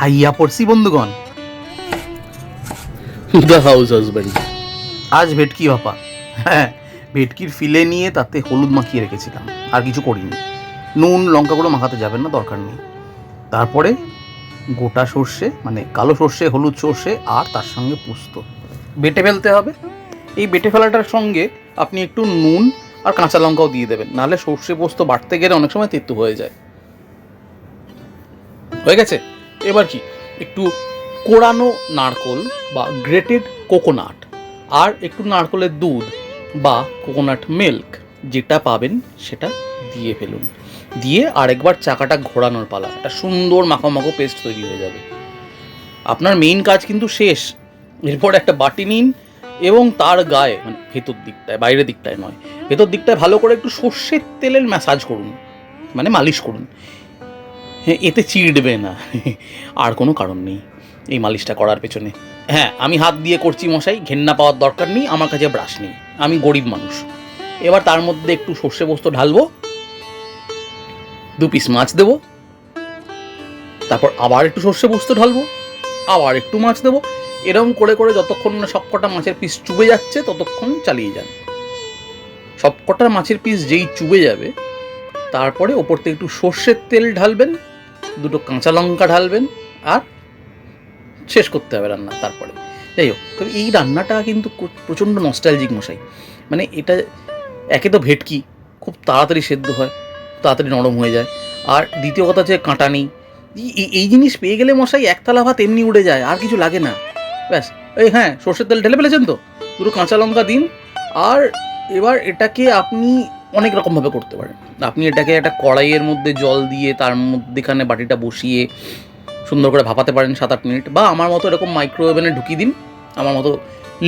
আইয়া পড়ছি বন্ধুগণ। The house husband. আজ ভেটকি ভাপা। হ্যাঁ, ভেটকির ফিলে নিয়ে তাতে হলুদ মাখিয়ে রেখেছিলাম, আর কিছু করিনি। নুন লঙ্কা গুঁড়ো মাখাতে যাবেন না, দরকার নেই। তারপরে গোটা সর্ষে, মানে কালো সর্ষে, হলুদ সর্ষে, আর তার সঙ্গে পোস্ত বেটে ফেলতে হবে। এই বেটে ফেলাটার সঙ্গে আপনি একটু নুন আর কাঁচা লঙ্কাও দিয়ে দেবেন, নাহলে সর্ষে পোস্ত বাটতে গেলে অনেক সময় তেতো হয়ে যায়। হয়ে গেছে। এবার কি, একটু কোড়ানো নারকোল বা গ্রেটেড কোকোনাট, আর একটু নারকোলের দুধ বা কোকোনাট মিল্ক যেটা পাবেন সেটা দিয়ে ফেলুন। দিয়ে আরেকবার চাকাটা ঘোরানোর পালা, একটা সুন্দর মাখো মাখো পেস্ট তৈরি হয়ে যাবে। আপনার মেইন কাজ কিন্তু শেষ। এরপর একটা বাটি নিন এবং তার গায়ে, মানে ভেতর দিকটায়, বাইরের দিকটায় নয়, ভেতর দিকটায় ভালো করে একটু সর্ষের তেলের ম্যাসাজ করুন, মানে মালিশ করুন। হ্যাঁ, এতে চিড়বে না, আর কোনো কারণ নেই এই মালিশটা করার পেছনে। হ্যাঁ, আমি হাত দিয়ে করছি মশাই, ঘেন্না পাওয়ার দরকার নেই, আমার কাছে ব্রাশ নেই, আমি গরিব মানুষ। এবার তার মধ্যে একটু সর্ষে পোস্ত ঢালবো, 2 পিস মাছ দেবো, তারপর আবার একটু সর্ষে পোস্ত ঢালবো, আবার একটু মাছ দেবো। এরকম করে করে যতক্ষণ না সবকটা মাছের পিস চুবে যাচ্ছে ততক্ষণ চালিয়ে যান। সবকটা মাছের পিস যেই চুবে যাবে, তারপরে ওপর থেকে একটু সর্ষের তেল ঢালবেন, 2টো কাঁচা লঙ্কা ঢালবেন, আর শেষ করতে হবে রান্না। তারপরে যাই হোক, তবে এই রান্নাটা কিন্তু প্রচণ্ড নস্টালজিক মশাই। মানে এটা, একে তো ভেটকি খুব তাড়াতাড়ি সেদ্ধ হয়, তাড়াতাড়ি নরম হয়ে যায়, আর দ্বিতীয় কথা হচ্ছে কাঁটা নেই। এই জিনিস পেয়ে গেলে মশাই এক থালা ভাত এমনি উড়ে যায়, আর কিছু লাগে না। ব্যাস। এই হ্যাঁ, সর্ষের তেল ঢেলে ফেলেছেন তো, 2টো কাঁচা লঙ্কা দিন। আর এবার এটাকে আপনি অনেক রকমভাবে করতে পারেন। আপনি এটাকে একটা কড়াইয়ের মধ্যে জল দিয়ে তার মধ্যেখানে বাটিটা বসিয়ে সুন্দর করে ভাপাতে পারেন 7-8 মিনিট, বা আমার মতো এরকম মাইক্রোওভেনে ঢুকিয়ে দিন। আমার মতো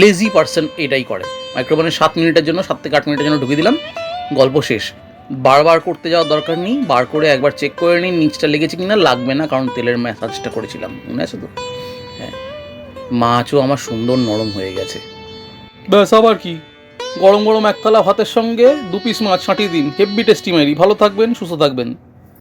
লেজি পার্সন এটাই করে, মাইক্রোওভেনে 7 মিনিটের জন্য, 7 থেকে 8 মিনিটের জন্য ঢুকিয়ে দিলাম, গল্প শেষ। বারবার করতে যাওয়ার দরকার নেই, বার করে একবার চেক করে নিন নিচটা লেগেছে কিনা। লাগবে না, কারণ তেলের ম্যাসাজটা করেছিলাম, মনে আছে তো? হ্যাঁ, মাছও আমার সুন্দর নরম হয়ে গেছে। ব্যাস, আবার কি, গরম গরম এক থালা ভাতের সঙ্গে 2 পিস মাছ ছাঁটিয়ে দিন, হেভি টেস্টি মাইরি। ভালো থাকবেন, সুস্থ থাকবেন।